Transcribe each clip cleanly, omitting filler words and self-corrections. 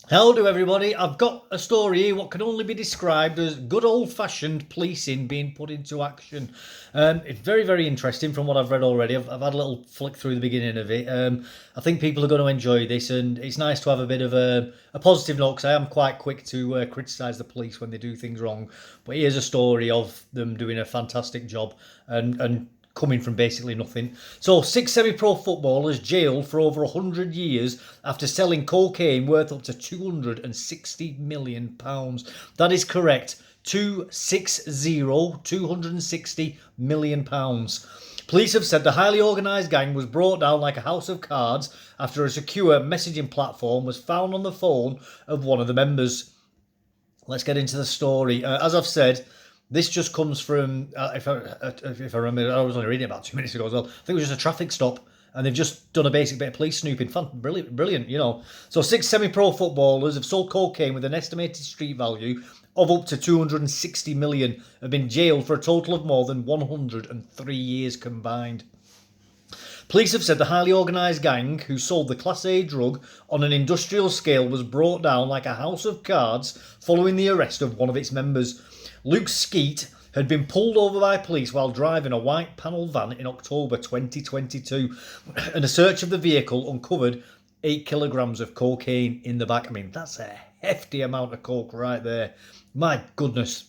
How do everybody? I've got a story here what can only be described as good old-fashioned policing being put into action. It's very, very interesting from what I've read already. I've had a little flick through the beginning of it. I think people are going to enjoy this, and it's nice to have a bit of a positive note because I am quite quick to criticise the police when they do things wrong. But here's a story of them doing a fantastic job and coming from basically nothing. So, six semi pro footballers jailed for over 100 years after selling cocaine worth up to £260 million. That is correct. 260 million pounds. Police have said the highly organised gang was brought down like a house of cards after a secure messaging platform was found on the phone of one of the members. Let's get into the story. As I've said, this just comes from, if I remember, I was only reading it about 2 minutes ago as well. I think it was just a traffic stop, and they've just done a basic bit of police snooping. Fun, brilliant, brilliant, you know. So six semi-pro footballers have sold cocaine with an estimated street value of up to 260 million, have been jailed for a total of more than 103 years combined. Police have said the highly organised gang who sold the Class A drug on an industrial scale was brought down like a house of cards following the arrest of one of its members. Luke Skeet had been pulled over by police while driving a white panel van in October 2022, and a search of the vehicle uncovered 8 kilograms of cocaine in the back. I mean, that's a hefty amount of coke right there. My goodness,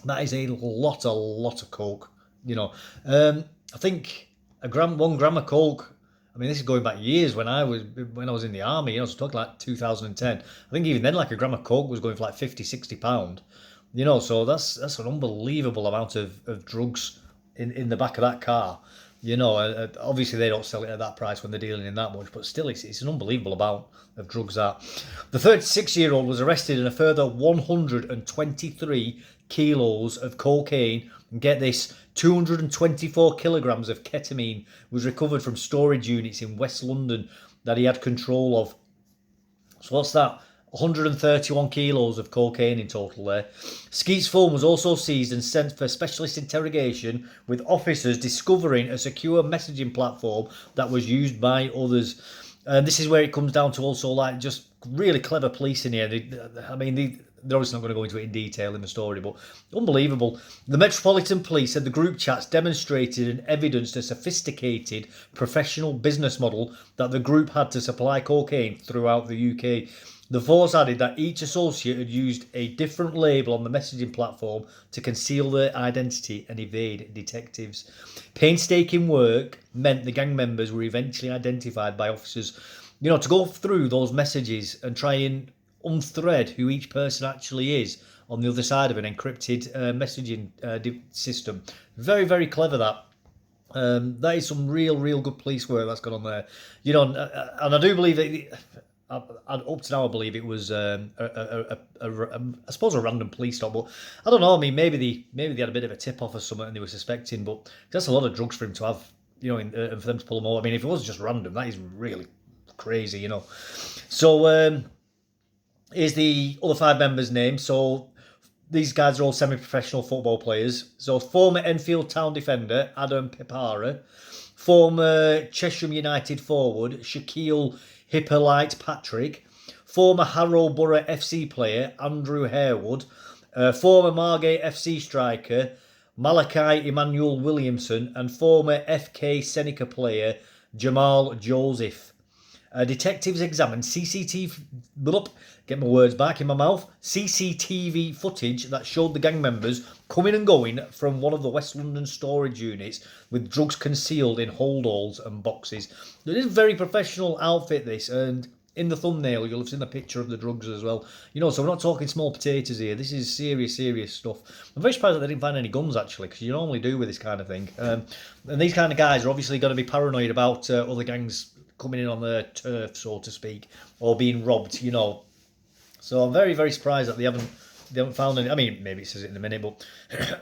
that is a lot of coke. You know, I think 1 gram of coke. I mean, this is going back years when I was in the army. You know, so talking like 2010. I think even then, like a gram of coke was going for like 50, £60. You know, so that's an unbelievable amount of drugs in the back of that car. You know, obviously they don't sell it at that price when they're dealing in that much, but still, it's an unbelievable amount of drugs. That the 36-year-old was arrested, and a further 123 kilos of cocaine, and get this, 224 kilograms of ketamine was recovered from storage units in West London that he had control of. So what's that? 131 kilos of cocaine in total there. Skeet's phone was also seized and sent for specialist interrogation, with officers discovering a secure messaging platform that was used by others. And this is where it comes down to also like just really clever policing here. They're obviously not going to go into it in detail in the story, but unbelievable. The Metropolitan Police said the group chats demonstrated and evidenced a sophisticated professional business model that the group had to supply cocaine throughout the UK. The force added that each associate had used a different label on the messaging platform to conceal their identity and evade detectives. Painstaking work meant the gang members were eventually identified by officers. You know, to go through those messages and try and unthread who each person actually is on the other side of an encrypted messaging system. Very, very clever that. That is some real good police work that's gone on there. You know, and I do believe that up to now, I believe it was I suppose a random police stop, but I don't know. I mean, maybe they had a bit of a tip off or something, and they were suspecting. But that's a lot of drugs for him to have, you know, and for them to pull them over. I mean, if it was just random, that is really crazy, you know. So here's the other five members' names. So these guys are all semi-professional football players. So former Enfield Town defender Adam Pepara, former Cheshire United forward Shaquille Hippolyte Patrick, former Harrow Borough FC player Andrew Harewood, former Margate FC striker Malachi Emmanuel Williamson, and former FK Seneca player Jamal Joseph. Detectives examined get my words back in my mouth, CCTV footage that showed the gang members coming and going from one of the West London storage units with drugs concealed in holdalls and boxes. It is a very professional outfit, this, and in the thumbnail you'll have seen the picture of the drugs as well. You know, so we're not talking small potatoes here. This is serious stuff. I'm very surprised that they didn't find any guns, actually, because you normally do with this kind of thing. And these kind of guys are obviously going to be paranoid about other gangs coming in on their turf, so to speak, or being robbed, you know. So I'm very surprised that they haven't found any. I mean, maybe it says it in a minute, but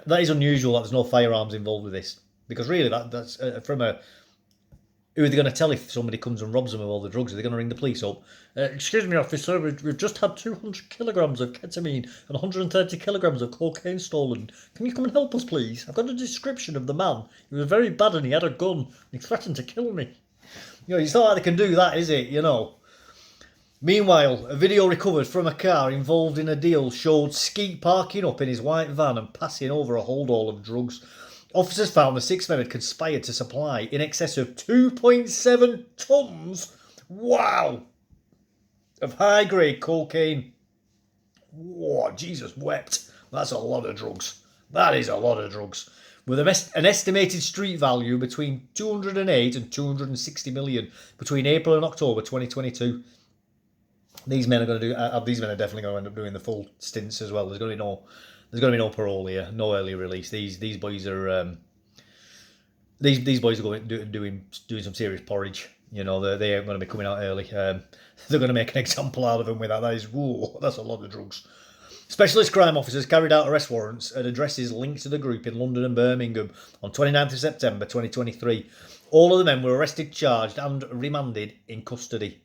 that is unusual that there's no firearms involved with this, because really that's from a. Who are they going to tell if somebody comes and robs them of all the drugs? Are they going to ring the police up? Excuse me, officer, we've just had 200 kilograms of ketamine and 130 kilograms of cocaine stolen. Can you come and help us, please? I've got a description of the man. He was very bad and he had a gun. He threatened to kill me. You know, it's not like they can do that, is it? You know. Meanwhile, a video recovered from a car involved in a deal showed Skeet parking up in his white van and passing over a holdall of drugs. Officers found the 6 men had conspired to supply in excess of 2.7 tonnes, wow, of high-grade cocaine. Whoa, Jesus wept. That's a lot of drugs. That is a lot of drugs. With an estimated street value between 208 and 260 million between April and October 2022. These men are going to do. These men are definitely going to end up doing the full stints as well. There's going to be no parole here, no early release. These boys are these boys are going doing some serious porridge. You know, they ain't going to be coming out early. They're going to make an example out of them with that. That's a lot of drugs. Specialist crime officers carried out arrest warrants at addresses linked to the group in London and Birmingham on 29th of September 2023. All of the men were arrested, charged and remanded in custody.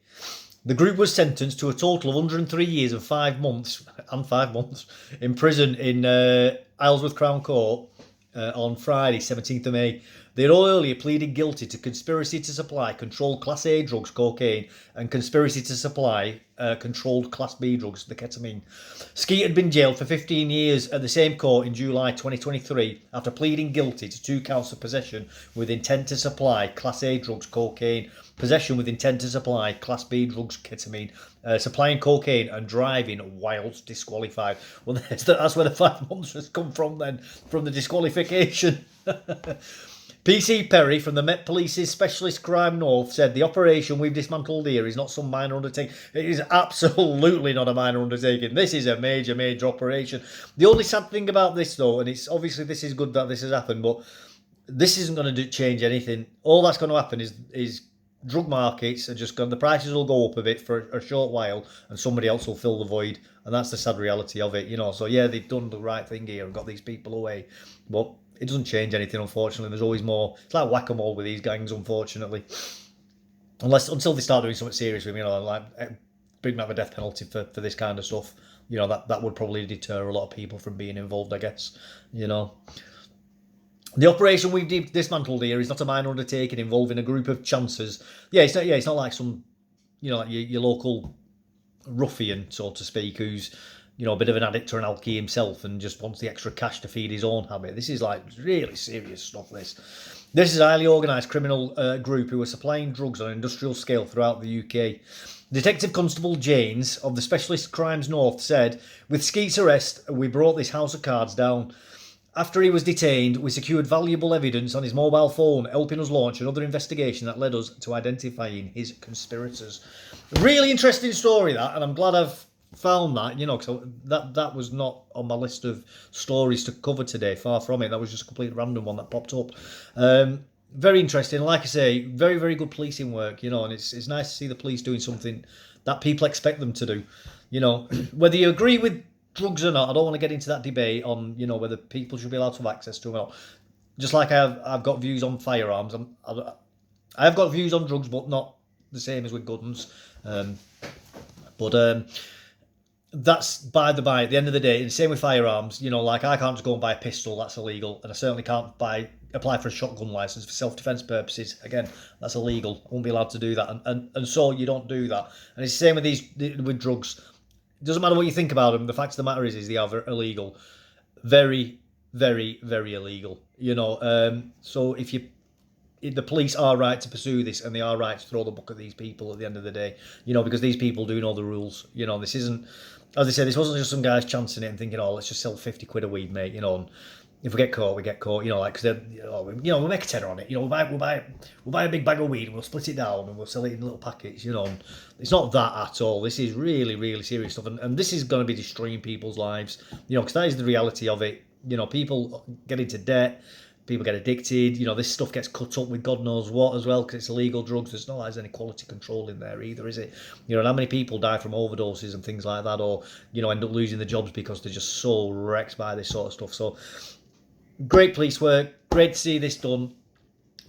The group was sentenced to a total of 103 years and 5 months in prison in Isleworth Crown Court on Friday, 17th of May. They had all earlier pleaded guilty to conspiracy to supply controlled Class A drugs, cocaine, and conspiracy to supply controlled Class B drugs, the ketamine. Skeet had been jailed for 15 years at the same court in July 2023 after pleading guilty to 2 counts of possession with intent to supply Class A drugs, cocaine, possession with intent to supply Class B drugs, ketamine, supplying cocaine and driving whilst disqualified. Well, that's where the 5 months has come from then, from the disqualification. PC Perry from the Met Police's Specialist Crime North said the operation we've dismantled here is not some minor undertaking. It is absolutely not a minor undertaking. This is a major, major operation. The only sad thing about this, though, and it's obviously this is good that this has happened, but this isn't going to change anything. All that's going to happen is drug markets are just going, the prices will go up a bit for a short while and somebody else will fill the void. And that's the sad reality of it, you know. So, yeah, they've done the right thing here and got these people away. But it doesn't change anything, unfortunately. There's always more. It's like whack-a-mole with these gangs, unfortunately. Until they start doing something serious with them, you know, like bring back the death penalty for this kind of stuff. You know, that would probably deter a lot of people from being involved, I guess. You know. The operation we've dismantled here is not a minor undertaking involving a group of chancers. It's not like some, you know, like your local ruffian, so to speak, who's, you know, a bit of an addict or an alkie himself and just wants the extra cash to feed his own habit. This is like really serious stuff, this. This is a highly organised criminal group who are supplying drugs on an industrial scale throughout the UK. Detective Constable Janes of the Specialist Crimes North said, with Skeet's arrest, we brought this house of cards down. After he was detained, we secured valuable evidence on his mobile phone, helping us launch another investigation that led us to identifying his conspirators. Really interesting story, that, and I'm glad I've found that, you know, because that was not on my list of stories to cover today, far from it. That was just a complete random one that popped up. Very interesting. Like I say, very, very good policing work, you know, and it's nice to see the police doing something that people expect them to do. You know, whether you agree with drugs or not, I don't want to get into that debate on, you know, whether people should be allowed to have access to them or not. Just like I've got views on firearms. I've got views on drugs, but not the same as with guns. That's by the by. At the end of the day, and same with firearms. You know, like I can't just go and buy a pistol. That's illegal, and I certainly can't apply for a shotgun license for self-defense purposes. Again, that's illegal. I won't be allowed to do that, and so you don't do that. And it's the same with drugs. It doesn't matter what you think about them. The fact of the matter is they are illegal, very, very, very illegal. You know, so if the police are right to pursue this, and they are right to throw the book at these people at the end of the day, you know, because these people do know the rules. You know, this isn't, as I said, this wasn't just some guys chancing it and thinking, oh, let's just sell 50 quid a weed, mate, you know, and if we get caught, we get caught, you know, like, because we'll make a tenner on it, you know, we'll buy a big bag of weed and we'll split it down and we'll sell it in little packets, you know, and it's not that at all. This is really, really serious stuff, and this is going to be destroying people's lives, you know, because that is the reality of it. You know, people get into debt, people get addicted, you know, this stuff gets cut up with God knows what as well, because it's illegal drugs. There's not like there's any quality control in there either, is it? You know, and how many people die from overdoses and things like that, or, you know, end up losing their jobs because they're just so wrecked by this sort of stuff. So, great police work, great to see this done.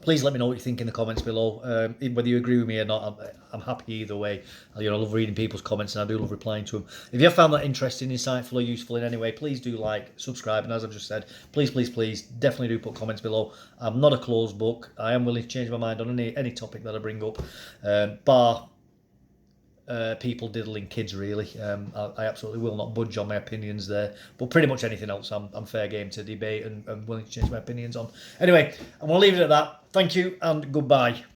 Please let me know what you think in the comments below. Whether you agree with me or not, I'm happy either way. You know, I love reading people's comments and I do love replying to them. If you have found that interesting, insightful, or useful in any way, please do like, subscribe, and as I've just said, please, please, please, definitely do put comments below. I'm not a closed book. I am willing to change my mind on any topic that I bring up, bar people diddling kids, really. I absolutely will not budge on my opinions there. But pretty much anything else, I'm fair game to debate and willing to change my opinions on. Anyway, I'm going to leave it at that. Thank you and goodbye.